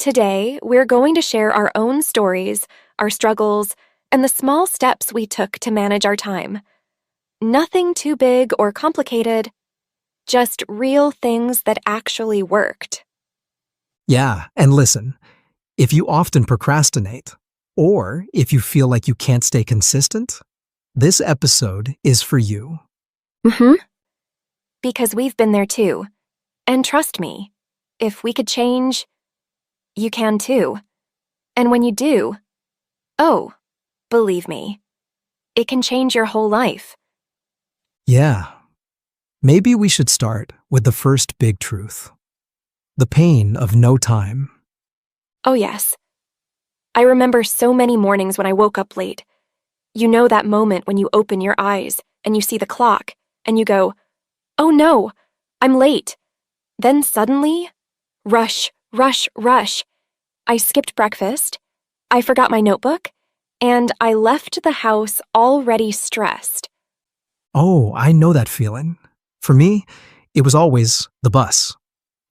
Today, we're going to share our own stories, our struggles, and the small steps we took to manage our time. Nothing too big or complicated, just real things that actually worked. Yeah, and listen, if you often procrastinate, or if you feel like you can't stay consistent, this episode is for you. Because we've been there too. And trust me, if we could change, you can too. And when you do, oh, believe me, it can change your whole life. Yeah, maybe we should start with the first big truth. The pain of no time. Oh yes. I remember so many mornings when I woke up late. You know that moment when you open your eyes and you see the clock and you go, "Oh no, I'm late." Then suddenly, rush, rush, rush. I skipped breakfast, I forgot my notebook, and I left the house already stressed. Oh, I know that feeling. For me, it was always the bus.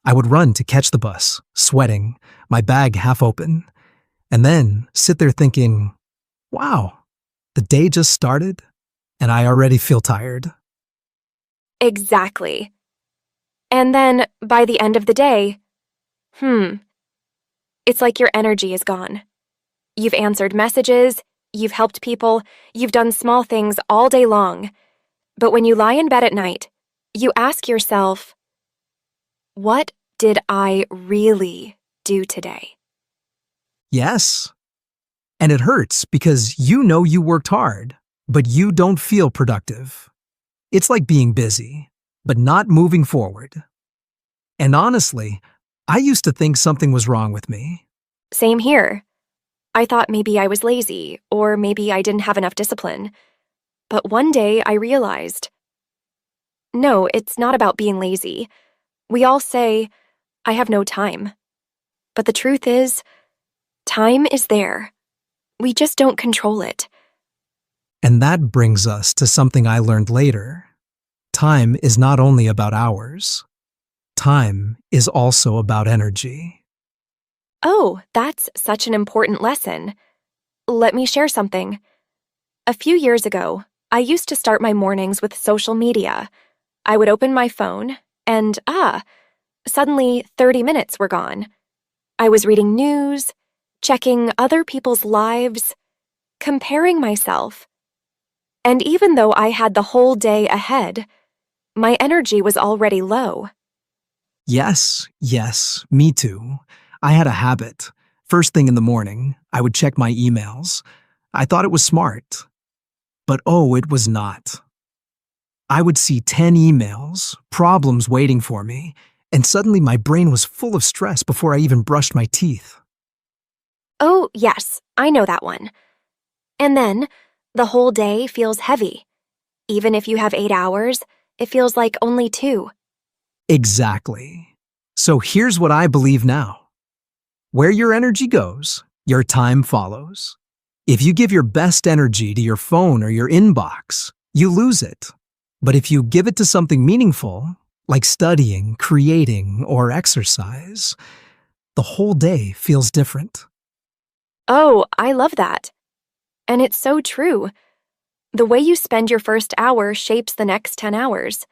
I would run to catch the bus, sweating, my bag half open, and then sit there thinking, wow, the day just started, and I already feel tired. Exactly. And then, by the end of the day, it's like your energy is gone. You've answered messages, you've helped people, you've done small things all day long. But when you lie in bed at night, you ask yourself, what did I really do today? Yes. And it hurts because you know you worked hard, but you don't feel productive. It's like being busy, but not moving forward. And honestly, I used to think something was wrong with me. Same here. I thought maybe I was lazy, or maybe I didn't have enough discipline. But one day I realized, no, it's not about being lazy. We all say, I have no time. But the truth is, time is there. We just don't control it. And that brings us to something I learned later. Time is not only about hours. Time is also about energy. Oh, that's such an important lesson. Let me share something. A few years ago, I used to start my mornings with social media. I would open my phone, and suddenly 30 minutes were gone. I was reading news, checking other people's lives, comparing myself. And even though I had the whole day ahead, my energy was already low. Yes, me too. I had a habit. First thing in the morning, I would check my emails. I thought it was smart. But oh, it was not. I would see 10 emails, problems waiting for me, and suddenly my brain was full of stress before I even brushed my teeth. Oh, yes, I know that one. And then, the whole day feels heavy. Even if you have 8 hours, it feels like only 2. Exactly. So here's what I believe now. Where your energy goes, your time follows. If you give your best energy to your phone or your inbox, you lose it. But if you give it to something meaningful, like studying, creating, or exercise, the whole day feels different. Oh, I love that. And it's so true. The way you spend your first hour shapes the next 10 hours.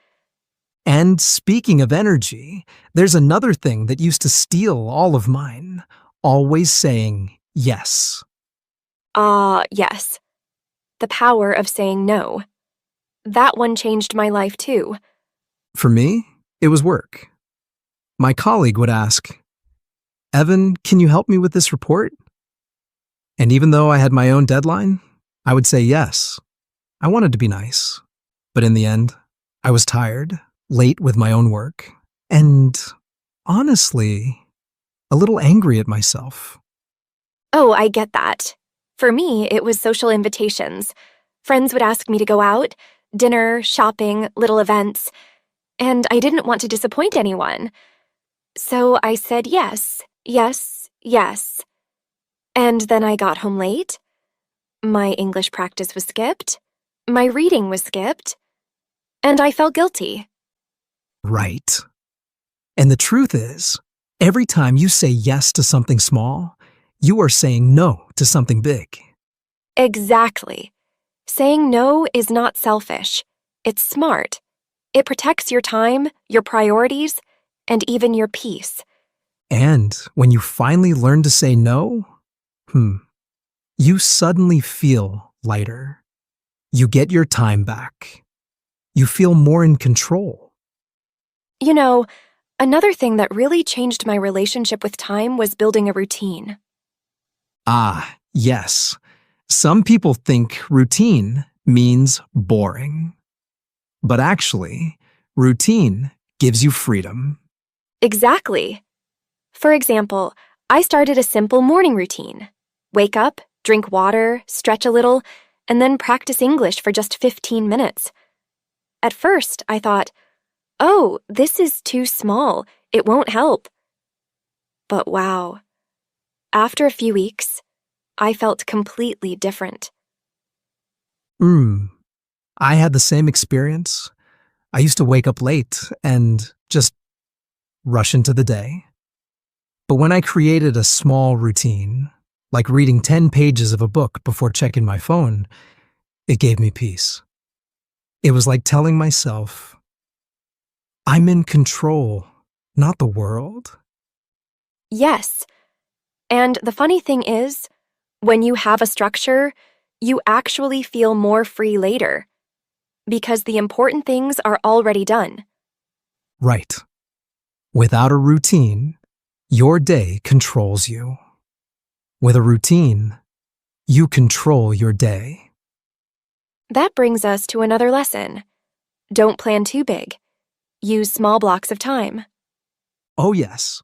And speaking of energy, there's another thing that used to steal all of mine, always saying yes. Yes. The power of saying no. That one changed my life too. For me, it was work. My colleague would ask, "Evan, can you help me with this report?" And even though I had my own deadline, I would say yes. I wanted to be nice. But in the end, I was tired, late with my own work, and honestly, a little angry at myself. Oh, I get that. For me, it was social invitations. Friends would ask me to go out, dinner, shopping, little events, and I didn't want to disappoint anyone. So I said yes, yes, yes. And then I got home late. My English practice was skipped. My reading was skipped. And I felt guilty. Right. And the truth is, Every time you say yes to something small, you are saying no to something big. Exactly. Saying no is not selfish. It's smart. It protects your time, your priorities, and even your peace. And when you finally learn to say no, you suddenly feel lighter. You get your time back. You feel more in control. You know, another thing that really changed my relationship with time was building a routine. Ah, yes. Some people think routine means boring. But actually, routine gives you freedom. Exactly. For example, I started a simple morning routine. Wake up, drink water, stretch a little, and then practice English for just 15 minutes. At first, I thought, oh, this is too small. It won't help. But wow, after a few weeks, I felt completely different. I had the same experience. I used to wake up late and just rush into the day. But when I created a small routine, like reading 10 pages of a book before checking my phone, it gave me peace. It was like telling myself, I'm in control, not the world. Yes, and the funny thing is, when you have a structure, you actually feel more free later, because the important things are already done. Right. Without a routine, your day controls you. With a routine, you control your day. That brings us to another lesson. Don't plan too big. Use small blocks of time. Oh, yes.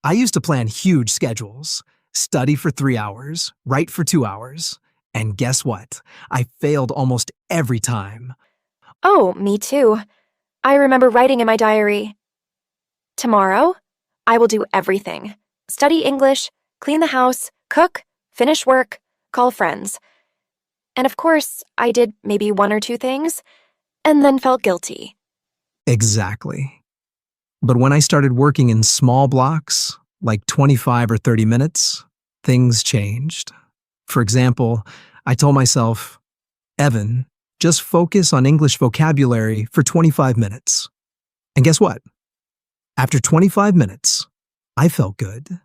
I used to plan huge schedules, study for 3 hours, write for 2 hours, and guess what? I failed almost every time. Oh, me too. I remember writing in my diary, tomorrow, I will do everything. Study English, clean the house, cook, finish work, call friends. And of course, I did maybe one or two things, and then felt guilty. Exactly. But when I started working in small blocks, like 25 or 30 minutes, things changed. For example, I told myself, Evan, just focus on English vocabulary for 25 minutes. And guess what? After 25 minutes, I felt good.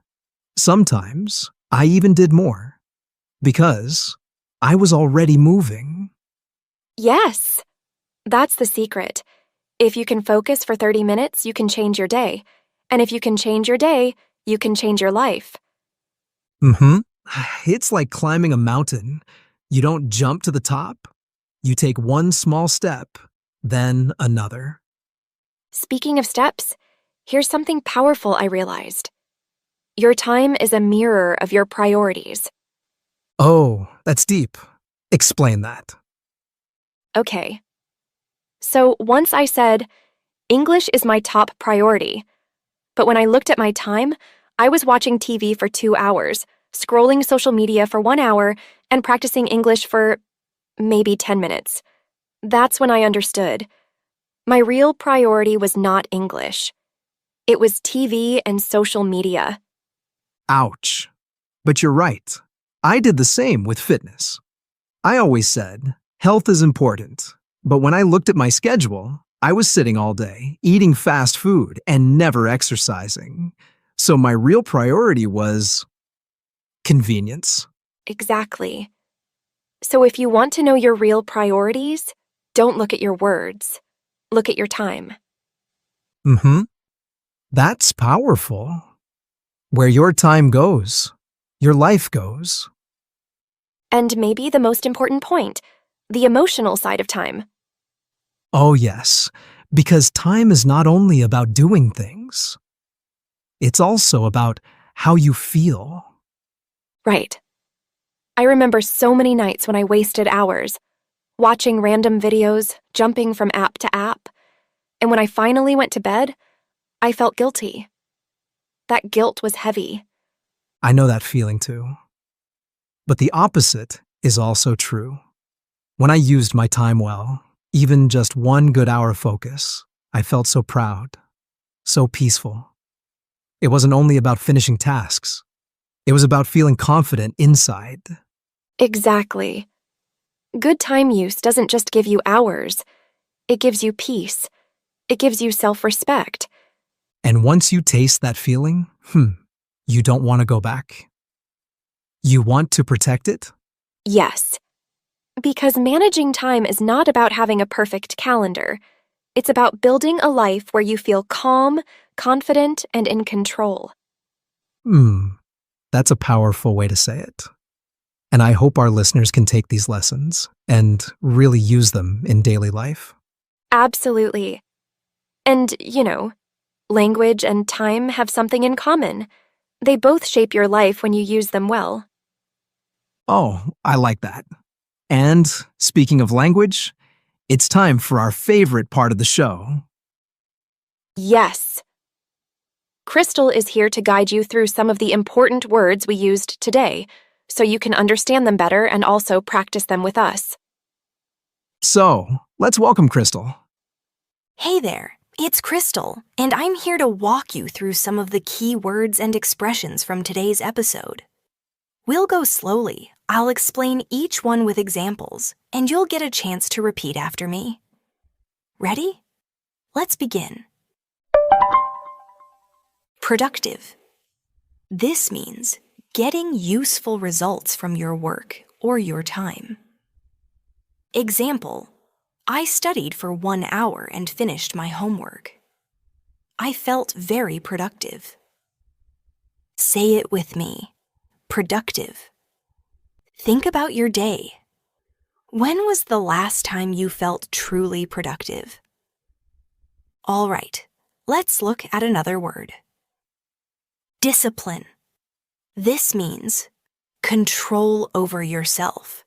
Sometimes I even did more because I was already moving. Yes, that's the secret. If you can focus for 30 minutes, you can change your day. And if you can change your day, you can change your life. Mm-hmm. It's like climbing a mountain. You don't jump to the top. You take one small step, then another. Speaking of steps, here's something powerful I realized. Your time is a mirror of your priorities. Oh, that's deep. Explain that. Okay. So once I said, English is my top priority. But when I looked at my time, I was watching TV for 2 hours, scrolling social media for 1 hour, and practicing English for maybe 10 minutes. That's when I understood. My real priority was not English. It was TV and social media. Ouch. But you're right. I did the same with fitness. I always said, health is important. But when I looked at my schedule, I was sitting all day, eating fast food, and never exercising. So my real priority was convenience. Exactly. So if you want to know your real priorities, don't look at your words. Look at your time. Mm-hmm. That's powerful. Where your time goes, your life goes. And maybe the most important point, the emotional side of time. Oh, yes, because time is not only about doing things, it's also about how you feel. Right. I remember so many nights when I wasted hours, watching random videos, jumping from app to app. And when I finally went to bed, I felt guilty. That guilt was heavy. I know that feeling too. But the opposite is also true. When I used my time well, even just 1 good hour of focus, I felt so proud, so peaceful. It wasn't only about finishing tasks. It was about feeling confident inside. Exactly. Good time use doesn't just give you hours. It gives you peace. It gives you self-respect. And once you taste that feeling, you don't want to go back. You want to protect it? Yes. Because managing time is not about having a perfect calendar. It's about building a life where you feel calm, confident, and in control. That's a powerful way to say it. And I hope our listeners can take these lessons and really use them in daily life. Absolutely. And, language and time have something in common. They both shape your life when you use them well. Oh, I like that. And speaking of language, it's time for our favorite part of the show. Yes. Crystal is here to guide you through some of the important words we used today, so you can understand them better and also practice them with us. So, let's welcome Crystal. Hey there, it's Crystal, and I'm here to walk you through some of the key words and expressions from today's episode. We'll go slowly. I'll explain each one with examples, and you'll get a chance to repeat after me. Ready? Let's begin. Productive. This means getting useful results from your work or your time. Example: I studied for 1 hour and finished my homework. I felt very productive. Say it with me. Productive. Think about your day. When was the last time you felt truly productive? All right, let's look at another word. Discipline. This means control over yourself,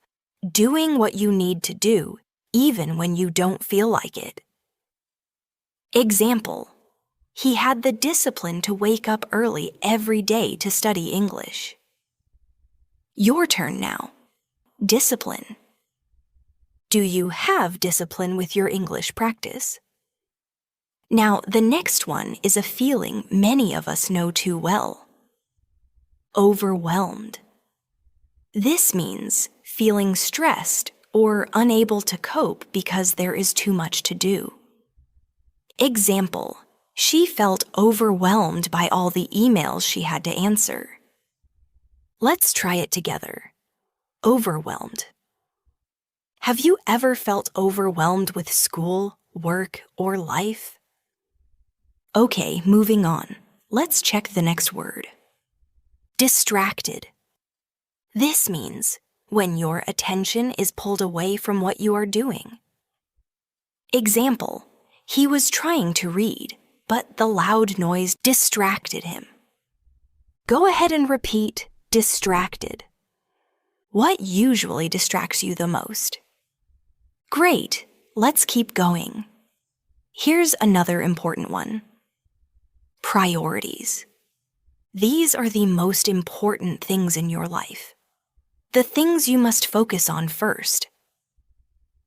doing what you need to do even when you don't feel like it. Example: he had the discipline to wake up early every day to study English. Your turn now. Discipline. Do you have discipline with your English practice? Now, the next one is a feeling many of us know too well. Overwhelmed. This means feeling stressed or unable to cope because there is too much to do. Example: she felt overwhelmed by all the emails she had to answer. Let's try it together. Overwhelmed. Have you ever felt overwhelmed with school, work, or life? Okay, moving on. Let's check the next word. Distracted. This means when your attention is pulled away from what you are doing. Example: he was trying to read, but the loud noise distracted him. Go ahead and repeat distracted. What usually distracts you the most? Great, let's keep going. Here's another important one. Priorities. These are the most important things in your life. The things you must focus on first.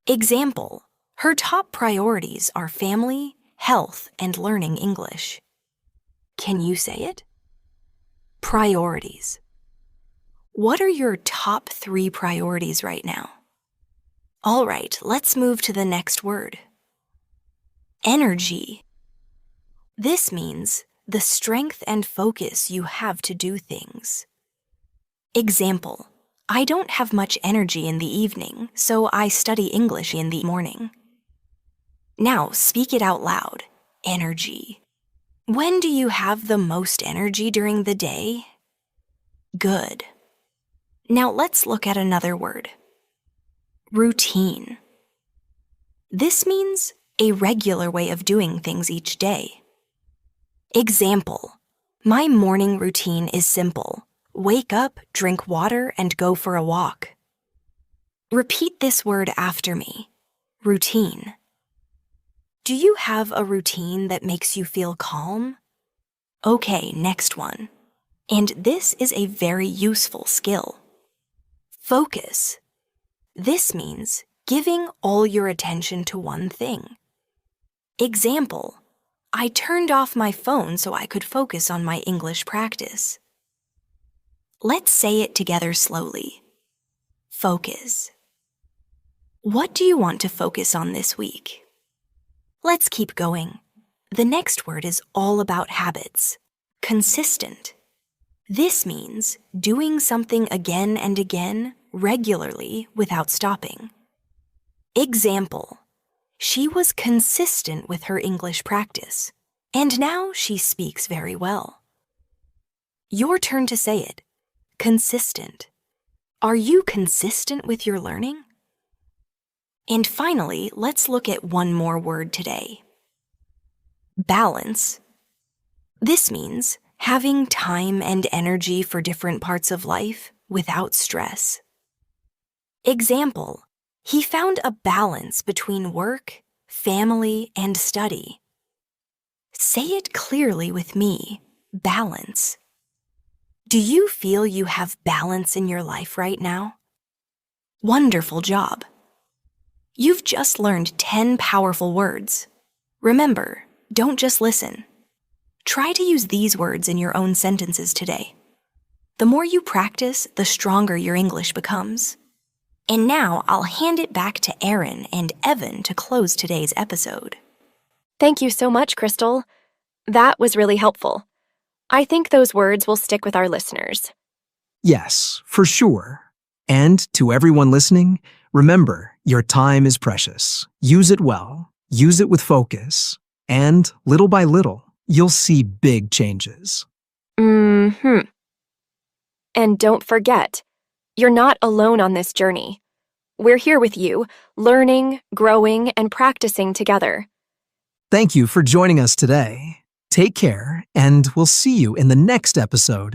Example: her top priorities are family, health, and learning English. Can you say it? Priorities. What are your top 3 priorities right now? All right, let's move to the next word. Energy. This means the strength and focus you have to do things. Example: I don't have much energy in the evening, so I study English in the morning. Now speak it out loud. Energy. When do you have the most energy during the day? Good. Now let's look at another word. Routine. This means a regular way of doing things each day. Example: my morning routine is simple. Wake up, drink water, and go for a walk. Repeat this word after me. Routine. Do you have a routine that makes you feel calm? Okay, next one. And this is a very useful skill. Focus. This means giving all your attention to one thing. Example: I turned off my phone so I could focus on my English practice. Let's say it together slowly. Focus. What do you want to focus on this week? Let's keep going. The next word is all about habits. Consistent. This means doing something again and again, regularly, without stopping. Example: she was consistent with her English practice, and now she speaks very well. Your turn to say it. Consistent. Are you consistent with your learning? And finally, let's look at one more word today. Balance. This means having time and energy for different parts of life without stress. Example: he found a balance between work, family, and study. Say it clearly with me. Balance. Do you feel you have balance in your life right now? Wonderful job. You've just learned 10 powerful words. Remember, don't just listen. Try to use these words in your own sentences today. The more you practice, the stronger your English becomes. And now I'll hand it back to Erin and Evan to close today's episode. Thank you so much, Crystal. That was really helpful. I think those words will stick with our listeners. Yes, for sure. And to everyone listening, remember, your time is precious. Use it well, use it with focus, and little by little, you'll see big changes. And don't forget, you're not alone on this journey. We're here with you, learning, growing, and practicing together. Thank you for joining us today. Take care, and we'll see you in the next episode